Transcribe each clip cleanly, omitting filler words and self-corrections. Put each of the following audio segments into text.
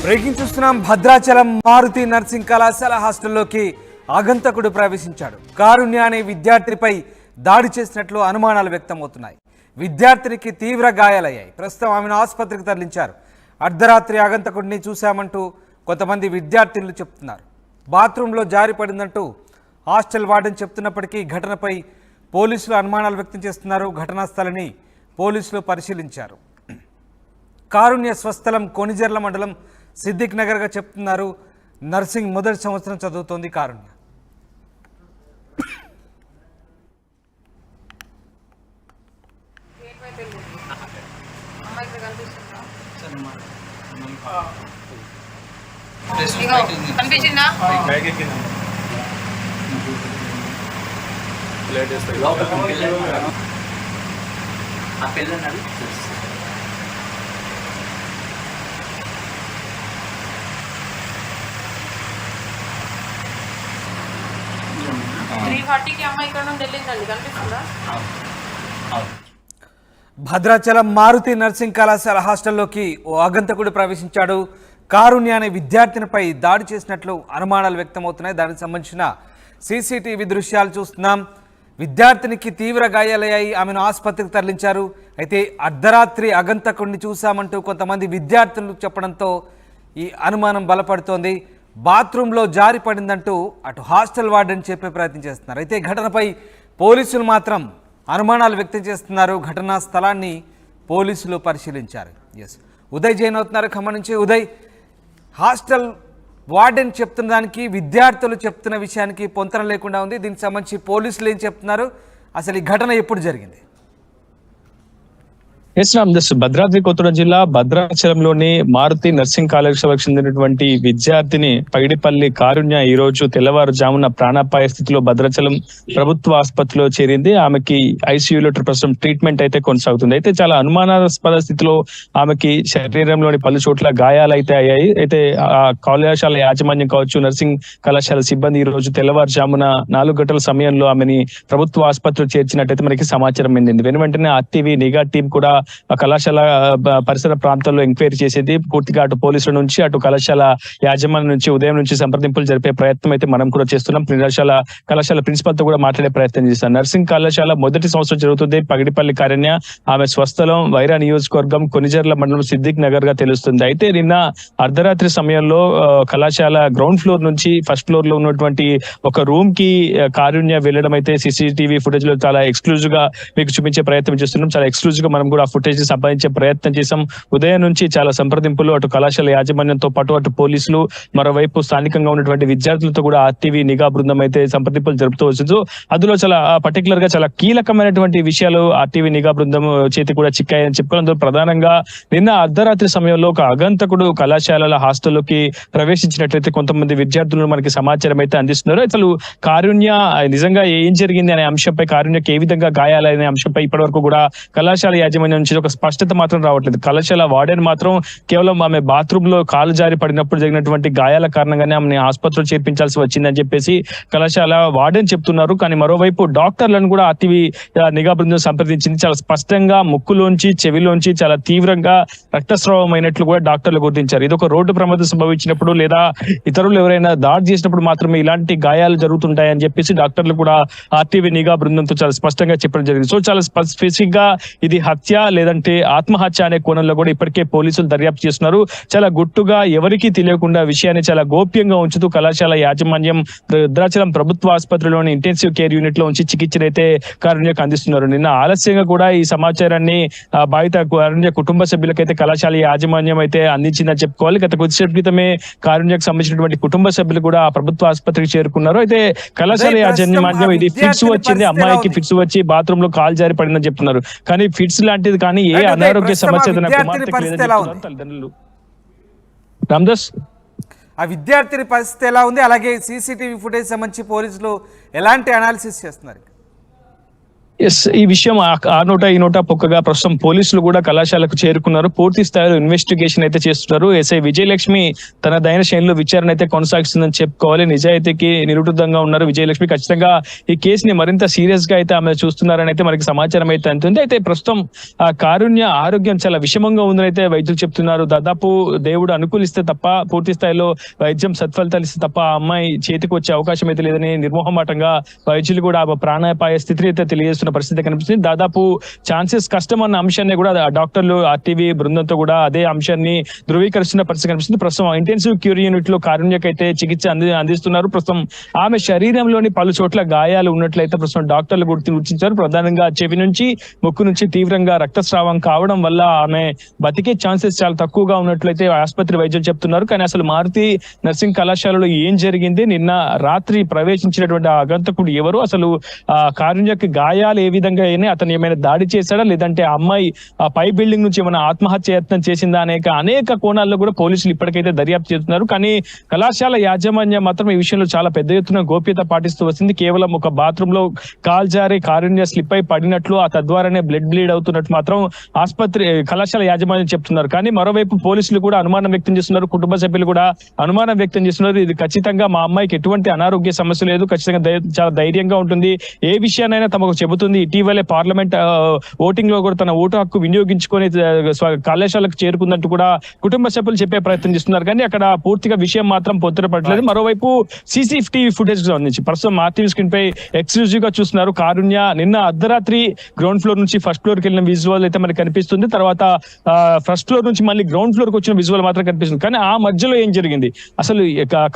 Breaking చూస్తున్నాం. Bhadrachalam Maruti nursing కళాశాల హాస్టల్లోకి ఆగంతకుడు ప్రవేశించాడు. కారుణ్య అనే విద్యార్థిపై దాడి చేసినట్లు అనుమానాలు వ్యక్తమవుతున్నాయి. విద్యార్థినికి తీవ్ర గాయాలయ్యాయి. ప్రస్తుతం ఆమెను ఆసుపత్రికి తరలించారు. అర్ధరాత్రి ఆగంతకుడిని చూశామంటూ కొంతమంది విద్యార్థులు చెప్తున్నారు. బాత్రూంలో జారి పడిందంటూ హాస్టల్ వార్డెన్ చెప్తున్నప్పటికీ ఘటనపై పోలీసులు అనుమానాలు వ్యక్తం చేస్తున్నారు. ఘటనా స్థలిని పోలీసులు పరిశీలించారు. కారుణ్య స్వస్థలం కొనిజర్ల మండలం సిద్దిక్ నగర్గా చెప్తున్నారు. నర్సింగ్ మొదటి సంవత్సరం చదువుతోంది కారుణ్య. భద్రాచలం మారుతి నర్సింగ్ కళాశాల హాస్టల్లోకి ఓ ఆగంతకుడు ప్రవేశించాడు. కారుణ్య అనే విద్యార్థినిపై దాడి చేసినట్లు అనుమానాలు వ్యక్తమవుతున్నాయి. దానికి సంబంధించిన సీసీటీవీ దృశ్యాలు చూస్తున్నాం. విద్యార్థినికి తీవ్ర గాయాలయ్యాయి. ఆమెను ఆసుపత్రికి తరలించారు. అయితే అర్ధరాత్రి ఆగంతకుడిని చూశామంటూ కొంతమంది విద్యార్థులు చెప్పడంతో ఈ అనుమానం బలపడుతోంది. బాత్రూంలో జారి పడిందంటూ అటు హాస్టల్ వార్డెన్ చెప్పే ప్రయత్నం చేస్తున్నారు. అయితే ఘటనపై పోలీసులు మాత్రం అనుమానాలు వ్యక్తం చేస్తున్నారు. ఘటనా స్థలాన్ని పోలీసులు పరిశీలించారు. ఉదయ్ జైన్ అవుతున్నారు ఖమ్మం నుంచి. ఉదయ్, హాస్టల్ వార్డెన్ చెప్తున్న దానికి విద్యార్థులు చెప్తున్న విషయానికి పొంతన లేకుండా ఉంది. దీనికి సంబంధించి పోలీసులు ఏం చెప్తున్నారు? అసలు ఈ ఘటన ఎప్పుడు జరిగింది? భద్రాద్రి కొత్తగూడెం జిల్లా భద్రాచలంలోని మారుతి నర్సింగ్ కళాశాలకు చెందినటువంటి విద్యార్థిని పైడిపల్లి కారుణ్య ఈ రోజు తెల్లవారుజామున ప్రాణాపాయ స్థితిలో భద్రాచలం ప్రభుత్వ ఆసుపత్రిలో చేరింది. ఆమెకి ఐసీయూలో ప్రస్తుతం ట్రీట్మెంట్ అయితే కొనసాగుతుంది. అయితే చాలా అనుమానాస్పద స్థితిలో ఆమెకి శరీరంలోని పలు చోట్ల గాయాలు అయితే అయ్యాయి. అయితే ఆ కళాశాల యాజమాన్యం కావచ్చు, నర్సింగ్ కళాశాల సిబ్బంది ఈ రోజు తెల్లవారుజామున 4 గంటల సమయంలో ఆమెని ప్రభుత్వ ఆసుపత్రిలో చేర్చినట్టయితే మనకి సమాచారం అందింది. వెనువెంటనే ఆర్టీవీ నిఘా టీం కూడా ఆ కళాశాల పరిసర ప్రాంతాల్లో ఎంక్వైరీ చేసేది. పూర్తిగా అటు పోలీసుల నుంచి అటు కళాశాల యాజమాన్యం నుంచి ఉదయం నుంచి సంప్రదింపులు జరిపే ప్రయత్నం అయితే మనం కూడా చేస్తున్నాం. కళాశాల ప్రిన్సిపల్ తో కూడా మాట్లాడే ప్రయత్నం చేస్తాం. నర్సింగ్ కళాశాల మొదటి సంవత్సరం జరుగుతుంది. పగిడిపల్లి కారుణ్య ఆమె స్వస్థలం వైరా నియోజకవర్గం కొనిజర్ల మండలం సిద్దిక్ నగర్ గా తెలుస్తుంది. అయితే నిన్న అర్ధరాత్రి సమయంలో కళాశాల గ్రౌండ్ ఫ్లోర్ నుంచి ఫస్ట్ ఫ్లోర్ లో ఉన్నటువంటి ఒక రూమ్ కి కారుణ్య వెళ్ళడం అయితే సీసీటీవీ ఫుటేజ్ లో చాలా ఎక్స్క్లూజివ్ గా మీకు చూపించే ప్రయత్నం చేస్తున్నాం. చాలా ఎక్స్క్లూజివ్ గా మనం కూడా ఫుటేజ్ సంపాదించే ప్రయత్నం చేశాం. ఉదయం నుంచి చాలా సంప్రదింపులు అటు కళాశాల యాజమాన్యంతో పాటు అటు పోలీసులు, మరోవైపు స్థానికంగా ఉన్నటువంటి విద్యార్థులతో కూడా ఆర్టీవీ నిఘా బృందం అయితే సంప్రదింపులు జరుపుతూ వచ్చింది. అందులో చాలా పర్టికులర్ గా చాలా కీలకమైనటువంటి విషయాలు ఆర్టీవీ నిఘా బృందం చేతి కూడా చిక్కాయని చెప్పుకోవాలి. అందులో ప్రధానంగా నిన్న అర్ధరాత్రి సమయంలో ఒక ఆగంతకుడు కళాశాలల హాస్టల్లోకి ప్రవేశించినట్లయితే కొంతమంది విద్యార్థులను మనకి సమాచారం అయితే అందిస్తున్నారు. అసలు కారుణ్య నిజంగా ఏం జరిగింది అనే అంశంపై, కారుణ్యకి ఏ విధంగా గాయాలనే అంశంపై ఇప్పటి వరకు కూడా కళాశాల యాజమాన్యం నుంచి ఒక స్పష్టత మాత్రం రావట్లేదు. కళాశాల వార్డెన్ మాత్రం కేవలం ఆమె బాత్రూమ్ లో కాలు జారి పడినప్పుడు జరిగినటువంటి గాయాల కారణంగానే ఆమె ఆసుపత్రిలో చేర్పించాల్సి వచ్చిందని చెప్పేసి కళాశాల వార్డెన్ చెప్తున్నారు. కానీ మరోవైపు డాక్టర్లను కూడా ఆర్టీవీ నిఘా బృందం సంప్రదించింది. చాలా స్పష్టంగా ముక్కులోంచి చెవిలోంచి చాలా తీవ్రంగా రక్తస్రావం అయినట్లు కూడా డాక్టర్లు గుర్తించారు. ఇది ఒక రోడ్డు ప్రమాదం సంభవించినప్పుడు లేదా ఇతరులు ఎవరైనా దాడి చేసినప్పుడు మాత్రమే ఇలాంటి గాయాలు జరుగుతుంటాయని చెప్పేసి డాక్టర్లు కూడా ఆర్టీవీ నిఘా బృందంతో చాలా స్పష్టంగా చెప్పడం జరిగింది. సో చాలా స్పెసిఫిక్ గా ఇది హత్య లేదంటే ఆత్మహత్య అనే కోణంలో కూడా ఇప్పటికే పోలీసులు దర్యాప్తు చేస్తున్నారు. చాలా గుట్టుగా ఎవరికీ తెలియకుండా విషయాన్ని చాలా గోప్యంగా ఉంచుతూ కళాశాల యాజమాన్యం భద్రాచలం ప్రభుత్వ ఆసుపత్రిలోని ఇంటెన్సివ్ కేర్ యూనిట్ లో ఉంచి చికిత్సనైతే కారుణ్యకు అందిస్తున్నారు. నిన్న ఆలస్యంగా కూడా ఈ సమాచారాన్ని బాధిత కారుణ్య కుటుంబ సభ్యులకైతే కళాశాల యాజమాన్యం అయితే అందించిందని చెప్పుకోవాలి. గత కొద్దిసేపు క్రితమే కారుణ్యకు సంబంధించినటువంటి కుటుంబ సభ్యులు కూడా ప్రభుత్వ ఆసుపత్రికి చేరుకున్నారు. అయితే కళాశాల యాజమాన్యం ఇది ఫిట్స్ వచ్చింది, అమ్మాయికి ఫిట్స్ వచ్చి బాత్రూమ్ లో కాలు జారి పడిందని చెప్తున్నారు. కానీ ఫిట్స్ లాంటిది కానీ ఏ అనారోగ్య సమస్య తల్లిదండ్రులు రామ్దాస్ ఆ విద్యార్థిని పరిస్థితి ఎలా ఉంది? అలాగే సీసీటీవీ ఫుటేజ్ సంబంధించి పోలీసులు ఎలాంటి అనాలిసిస్ చేస్తున్నారు? ఎస్, ఈ విషయం ఆ నోట ఈ నోట పొక్కగా ప్రస్తుతం పోలీసులు కూడా కళాశాలకు చేరుకున్నారు. పూర్తి స్థాయిలో ఇన్వెస్టిగేషన్ అయితే చేస్తున్నారు. ఎస్ఐ విజయలక్ష్మి తన దైన శైలిలో విచారణ అయితే కొనసాగిస్తుందని చెప్పుకోవాలి. నిజాయితీకి నిరుడుదంగా ఉన్నారు విజయలక్ష్మి. ఖచ్చితంగా ఈ కేసుని మరింత సీరియస్ గా అయితే ఆమె చూస్తున్నారని అయితే మనకి సమాచారం అయితే అంటుంది. అయితే ప్రస్తుతం ఆ కారుణ్య ఆరోగ్యం చాలా విషమంగా ఉందని అయితే వైద్యులు చెప్తున్నారు. దాదాపు దేవుడు అనుకూలిస్తే తప్ప, పూర్తి స్థాయిలో వైద్యం సత్ఫలితాలు ఇస్తే తప్ప ఆ అమ్మాయి చేతికి వచ్చే అవకాశం అయితే లేదని నిర్మోహమాటంగా వైద్యులు కూడా ప్రాణాపాయ స్థితిని అయితే తెలియజేస్తున్న పరిస్థితి కనిపిస్తుంది. దాదాపు ఛాన్సెస్ కష్టం అన్న అంశాన్ని కూడా డాక్టర్లు ఆర్టీవీ బృందంతో కూడా అదే అంశాన్ని ధృవీకరిస్తున్న పరిస్థితి కనిపిస్తుంది. ప్రస్తుతం ఇంటెన్సివ్ క్యూర్ యూనిట్ లో కారుణ్యకైతే చికిత్స అందిస్తున్నారు. ప్రస్తుతం ఆమె శరీరంలోని పలు చోట్ల గాయాలు ఉన్నట్లయితే ప్రస్తుతం డాక్టర్లు గుర్తించారు. ప్రధానంగా చెవి నుంచి ముక్కు నుంచి తీవ్రంగా రక్తస్రావం కావడం వల్ల ఆమె బతికే ఛాన్సెస్ చాలా తక్కువగా ఉన్నట్లయితే ఆసుపత్రి వైద్యులు చెప్తున్నారు. కానీ అసలు మారుతి నర్సింగ్ కళాశాలలో ఏం జరిగింది, నిన్న రాత్రి ప్రవేశించినటువంటి ఆ ఆగంతకుడు ఎవరు, అసలు ఆ కారుణ్యకి గాయాలు ఏ విధంగా అయినా, అతను ఏమైనా దాడి చేశాడా, లేదంటే ఆ అమ్మాయి ఆ పై బిల్డింగ్ నుంచి ఏమైనా ఆత్మహత్య యత్నం చేసిందా అనేక కోణాల్లో కూడా పోలీసులు ఇప్పటికైతే దర్యాప్తు చేస్తున్నారు. కానీ కళాశాల యాజమాన్యం మాత్రం ఈ విషయంలో చాలా పెద్ద ఎత్తున గోప్యత పాటిస్తూ వస్తుంది. కేవలం ఒక బాత్రూమ్ లో కాల్ జారి కారుణ్య స్లిప్ అయి పడినట్లు, ఆ తద్వారానే బ్లీడ్ అవుతున్నట్టు మాత్రం ఆసుపత్రి కళాశాల యాజమాన్యం చెప్తున్నారు. కానీ మరోవైపు పోలీసులు కూడా అనుమానం వ్యక్తం చేస్తున్నారు. కుటుంబ సభ్యులు కూడా అనుమానం వ్యక్తం చేస్తున్నారు. ఇది ఖచ్చితంగా మా అమ్మాయికి ఎటువంటి అనారోగ్య సమస్య లేదు, ఖచ్చితంగా చాలా ధైర్యంగా ఉంటుంది, ఏ విషయాన్నైనా తమకు చెబుతుంది. ఇటీవలే పార్లమెంట్ ఓటింగ్ లో కూడా తన ఓటు హక్కు వినియోగించుకొని కళాశాలకు చేరుకుందంటూ కూడా కుటుంబ సభ్యులు చెప్పే ప్రయత్నం చేస్తున్నారు. కానీ అక్కడ పూర్తిగా విషయం మాత్రం పొందుపడలేదు. మరోవైపు CCTV ఫుటేజ్ సంబంధించి ప్రస్తుతం ఆర్టీవీ స్క్రీన్ పై ఎక్స్క్లూజివ్ గా చూస్తున్నారు. కారుణ్య నిన్న అర్ధరాత్రి గ్రౌండ్ ఫ్లోర్ నుంచి ఫస్ట్ ఫ్లోర్ కి వెళ్ళిన విజువల్ అయితే మనకి కనిపిస్తుంది. తర్వాత ఫస్ట్ ఫ్లోర్ నుంచి మళ్ళీ గ్రౌండ్ ఫ్లోర్ కి వచ్చిన విజువల్ మాత్రం కనిపిస్తుంది. కానీ ఆ మధ్యలో ఏం జరిగింది, అసలు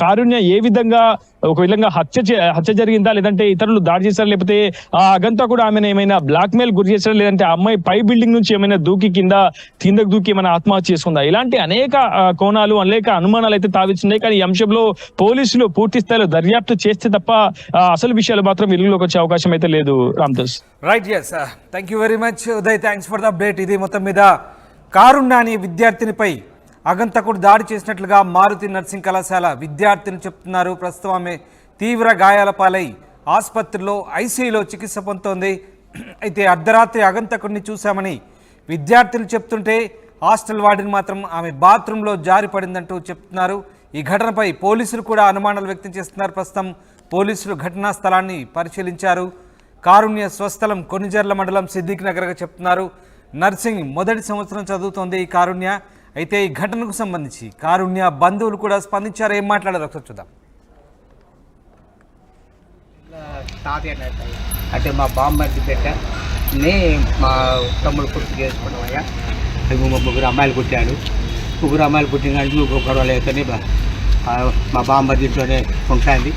కారుణ్య ఏ విధంగా ఒక విధంగా హత్య జరిగిందా, లేదంటే ఇతరులు దాడి చేశారా, లేకపోతే ఆ అగంతా కూడా ఆమెను ఏమైనా బ్లాక్ మెయిల్ గురి చేశారా, లేదంటే ఆ అమ్మాయి పై బిల్డింగ్ నుంచి ఏమైనా దూకి కిందకు దూకి ఏమైనా ఆత్మహత్య చేసుకుందా, ఇలాంటి అనేక కోణాలు అనేక అనుమానాలు అయితే తావిస్తున్నాయి. కానీ ఈ అంశంలో పోలీసులు పూర్తి స్థాయిలో దర్యాప్తు చేస్తే తప్ప అసలు విషయాలు మాత్రం వెలుగులోకి వచ్చే అవకాశం అయితే లేదు. Ramdas. Right, yes, thank you very much Uday, thanks for the update. ఇది మొత్తం మీద కారుణ్య అనే విద్యార్థినిపై అగంతకుడు దాడి చేసినట్లుగా మారుతి నర్సింగ్ కళాశాల విద్యార్థిని చెప్తున్నారు. ప్రస్తుతం ఆమె తీవ్ర గాయాల పాలై ఆసుపత్రిలో ఐసీయూలో చికిత్స పొందుతోంది. అయితే అర్ధరాత్రి అగంతకుడిని చూశామని విద్యార్థులు చెప్తుంటే హాస్టల్ వార్డెన్ మాత్రం ఆమె బాత్రూంలో జారి పడిందంటూ చెప్తున్నారు. ఈ ఘటనపై పోలీసులు కూడా అనుమానాలు వ్యక్తం చేస్తున్నారు. ప్రస్తుతం పోలీసులు ఘటనా స్థలాన్ని పరిశీలించారు. కారుణ్య స్వస్థలం కొనిజర్ల మండలం సిద్దిక్ నగర్గా చెప్తున్నారు. నర్సింగ్ మొదటి సంవత్సరం చదువుతోంది ఈ కారుణ్య. అయితే ఈ ఘటనకు సంబంధించి కారుణ్య బంధువులు కూడా స్పందించారు. ఏం మాట్లాడారు ఒకసారి చూద్దాం. అంటే మా బామ్మర్ది పెట్టని మా తమ్ముడు పుట్టి చేసుకున్నామయ్యా. ముగ్గురు అమ్మాయిలు పుట్టాడు. ముగ్గురు అమ్మాయిలు పుట్టిన కానీ ఇంకొక గొడవలు అయితేనే మా బామ్మర్ది ఇంట్లోనే ఉంటుంది.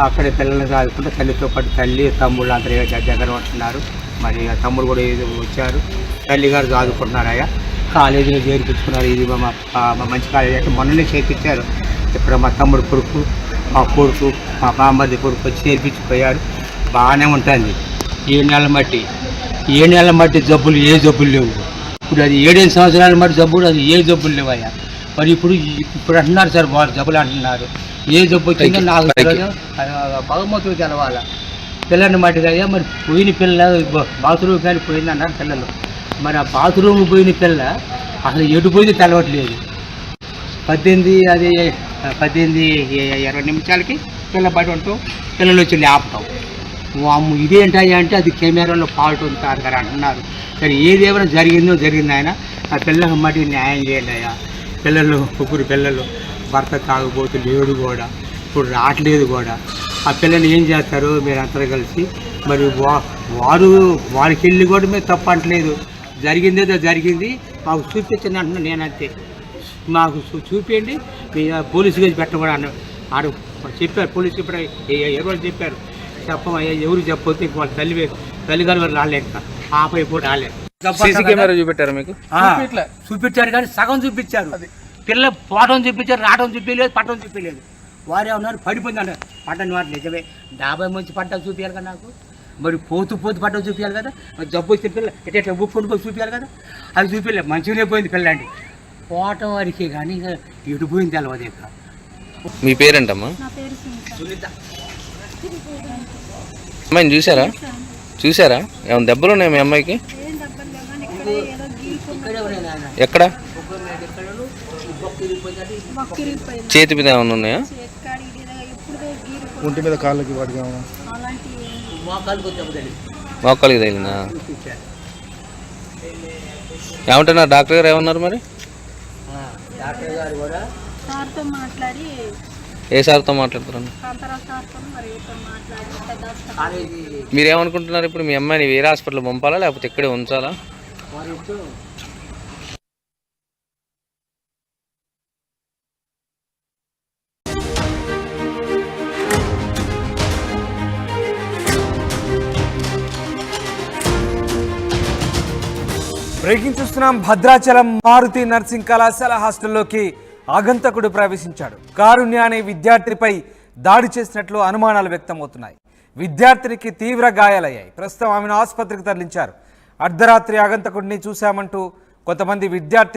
అక్కడే పిల్లల్ని చదువుకుంటే తల్లితో పాటు తల్లి తమ్ముళ్ళు అందరూ దగ్గర ఉంటున్నారు. మరి తమ్ముడు కూడా వచ్చారు, తల్లి గారు చదువుకుంటున్నారయ్యా. కాలేజీలో చేర్పించుకున్నారు. ఇది మా మంచి కాలేజీ అంటే మొన్ననే చేర్పించారు. ఇక్కడ మా తమ్ముడు కొడుకు, మా కొడుకు, మా బామ్మది కొడుకు వచ్చి చేర్పించిపోయారు. బాగానే ఉంటుంది. 7 నెలల మట్టి జబ్బులు ఏ జబ్బులు లేవు. ఇప్పుడు అది 7 సంవత్సరాల మట్టి జబ్బులు అది ఏ జబ్బులు లేవయ్యా. మరి ఇప్పుడు అంటున్నారు సార్, వాళ్ళు జబ్బులు అంటున్నారు. ఏ జబ్బు వచ్చిందో నాకు తెలియదు, భగవంతుడు తెలవాల. పిల్లల్ని మట్టిదయ్యా. మరి పోయిన పిల్ల బాత్రూమ్ కానీ పోయిందన్నారు పిల్లలు. మరి ఆ బాత్రూమ్ పోయిన పిల్ల అసలు ఎటు పోయింది తెలవట్లేదు. 18-20 నిమిషాలకి పిల్ల బయట ఉంటూ పిల్లలు వచ్చి లేపటం. అమ్ము ఇదేంటయ్యా అంటే అది కెమెరాలో ఫాల్ట్ ఉంటారు గారు అంటున్నారు. సరే ఏదేమైనా జరిగింది ఆయన. ఆ పిల్లలకు మట్టి న్యాయం చేయండి అయ్యా. ముగ్గురు పిల్లలు, భర్త తాగుబోతు లేడు కూడా, ఇప్పుడు రావట్లేదు కూడా. ఆ పిల్లల్ని ఏం చేస్తారు మీరు అందరూ కలిసి? మరి వారికి వెళ్ళి కూడా మేము తప్పు అంటలేదు. జరిగిందేదో జరిగింది, మాకు చూపించండి అంటున్నాను నేనంతే. మాకు చూపించండి, పోలీసు కేసు పెట్టకూడదు అన్న ఆడు చెప్పారు. పోలీసు ఇప్పుడు ఎవరు చెప్పారు చెప్పమయ్యా, ఎవరు చెప్పొద్దు. ఇంక వాళ్ళ తల్లిగారు వారు రాలేక ఆపై ఇప్పుడు రాలేదు. చూపెట్టారు మీకు? చూపించారు కానీ సగం చూపించారు. పిల్ల పోవడం చూపించారు, రావడం చూపించలేదు, పట్టడం చూపించలేదు. వారే ఉన్నారు పడిపోయింది అంటారు. పట్టని వారు నిజమే, 50 మంది పట్టడం చూపించాలి కదా నాకు. మరి పోతూ పట్టడం చూపించాలి కదా. మరి జబ్బు వచ్చే పిల్ల ఎట్లా ఉప్పుకొని పోయి చూపించాలి కదా. అది చూపించలేదు, మంచిగానే పోయింది పిల్ల అండి. పోవటం వారికి కానీ ఎటు పోయింది తెలవదు. మీ పేరేంటమ్మా? సునీత. అమ్మాయిని చూసారా? చూసారా? ఏమైనా దెబ్బలు ఉన్నాయి మీ అమ్మాయికి? ఎక్కడ? చేతి మీద ఏమైనా ఉన్నాయా? ఒంటి మీద కాళ్ళకి వాటికి మోకాలికి తగిలిందా? ఏమంటున్నారు డాక్టర్ గారు? ఏమన్నారు మరి? డాక్టర్ గారు కూడా సార్తో మాట్లాడి ఏ సార్తో మాట్లాడుతున్నారు? కాంతారావు సార్తో మరి మాట్లాడి కాలేజీ మీరేమనుకుంటున్నారు ఇప్పుడు? మీ అమ్మాయిని వేరే హాస్పిటల్ పంపాలా లేకపోతే ఇక్కడే ఉంచాలా? వారి బ్రేకింగ్ చూస్తున్నాం. భద్రాచలం మారుతి నర్సింగ్ కళాశాల హాస్టల్లోకి ఆగంతకుడు ప్రవేశించాడు. కారుణ్య అనే విద్యార్థినిపై దాడి చేసినట్లు అనుమానాలు వ్యక్తమవుతున్నాయి. విద్యార్థినికి తీవ్ర గాయాలయ్యాయి. ప్రస్తుతం ఆమెను ఆసుపత్రికి తరలించారు. అర్ధరాత్రి ఆగంతకుడిని చూశామంటూ కొంతమంది విద్యార్థి